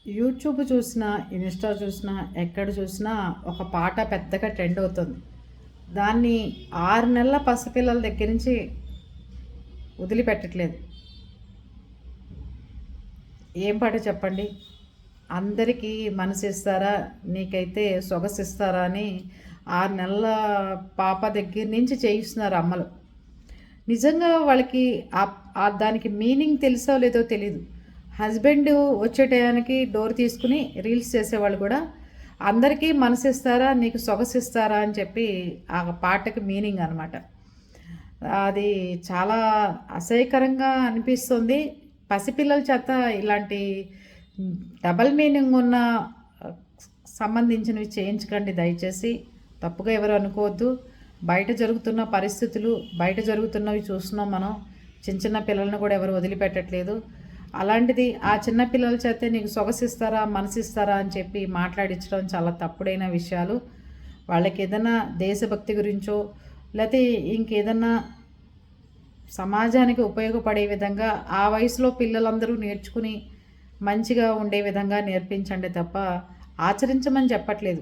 YouTube చూసినా, Insta చూసినా, ఎక్కడ చూసినా ఒక పాట పెద్దగా ట్రెండ్ అవుతుంది. దాన్ని 6 నెలల పసిపిల్లల దగ్గర నుంచి వదిలిపెట్టట్లేదు. ఏం పాట చెప్పండి? అందరికీ మనసిస్తారా, నీకైతే సొగసిస్తారా అని 6 నెలల పాప దగ్గర నుంచి చేయిస్తున్నారు అమ్మలు. నిజంగా వాళ్ళకి దానికి మీనింగ్ తెలుసో లేదో తెలీదు. హస్బెండ్ వచ్చే టయానికి డోర్ తీసుకుని రీల్స్ చేసేవాళ్ళు కూడా అందరికీ మనసిస్తారా, నీకు సొగసిస్తారా అని చెప్పి ఆ పాటకి మీనింగ్ అనమాట. అది చాలా అసహ్యకరంగా అనిపిస్తుంది. పసిపిల్లల చేత ఇలాంటి డబల్ మీనింగ్ ఉన్న సంబంధించినవి చేయించకండి దయచేసి. తప్పుగా ఎవరు అనుకోవద్దు. బయట జరుగుతున్న పరిస్థితులు, బయట జరుగుతున్నవి చూస్తున్నాం మనం. చిన్న చిన్న పిల్లలను కూడా ఎవరు వదిలిపెట్టట్లేదు. అలాంటిది ఆ చిన్న పిల్లల చేతే నీకు సొగసిస్తారా, మనసిస్తారా అని చెప్పి మాట్లాడించడం చాలా తప్పుడైన విషయాలు. వాళ్ళకి ఏదైనా దేశభక్తి గురించో లేకపోతే ఇంకేదన్నా సమాజానికి ఉపయోగపడే విధంగా ఆ వయసులో పిల్లలందరూ నేర్చుకుని మంచిగా ఉండే విధంగా నేర్పించండి తప్ప ఆచరించమని చెప్పట్లేదు.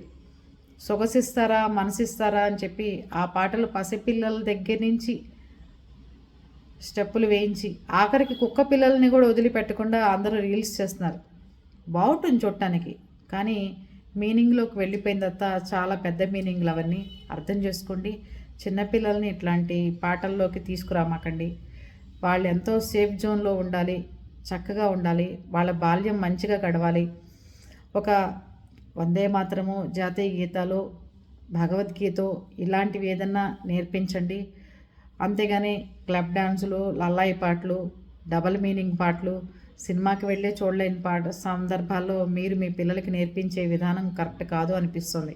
సొగసిస్తారా, మనసిస్తారా అని చెప్పి ఆ పాటలు పసిపిల్లల దగ్గర నుంచి స్టెప్పులు వేయించి ఆఖరికి కుక్క పిల్లల్ని కూడా వదిలిపెట్టకుండా అందరూ రీల్స్ చేస్తున్నారు. బాగుంటుంది చూడటానికి, కానీ మీనింగ్లోకి వెళ్ళిపోయిన తర్వాత చాలా పెద్ద మీనింగ్లు అవన్నీ. అర్థం చేసుకోండి. చిన్నపిల్లల్ని ఇట్లాంటి పాటల్లోకి తీసుకురామాకండి. వాళ్ళు ఎంతో సేఫ్ జోన్లో ఉండాలి, చక్కగా ఉండాలి, వాళ్ళ బాల్యం మంచిగా గడవాలి. ఒక వందే మాతరము, జాతీయ గీతాలు, భగవద్గీత ఇలాంటివి ఏదన్నా నేర్పించండి. అంతేగాని క్లబ్ డాన్సులు, లల్లాయి పాటలు, డబల్ మీనింగ్ పాటలు, సినిమాకి వెళ్ళే చూడలేని సందర్భాల్లో మీరు మీ పిల్లలకి నేర్పించే విధానం కరెక్ట్ కాదు అనిపిస్తుంది.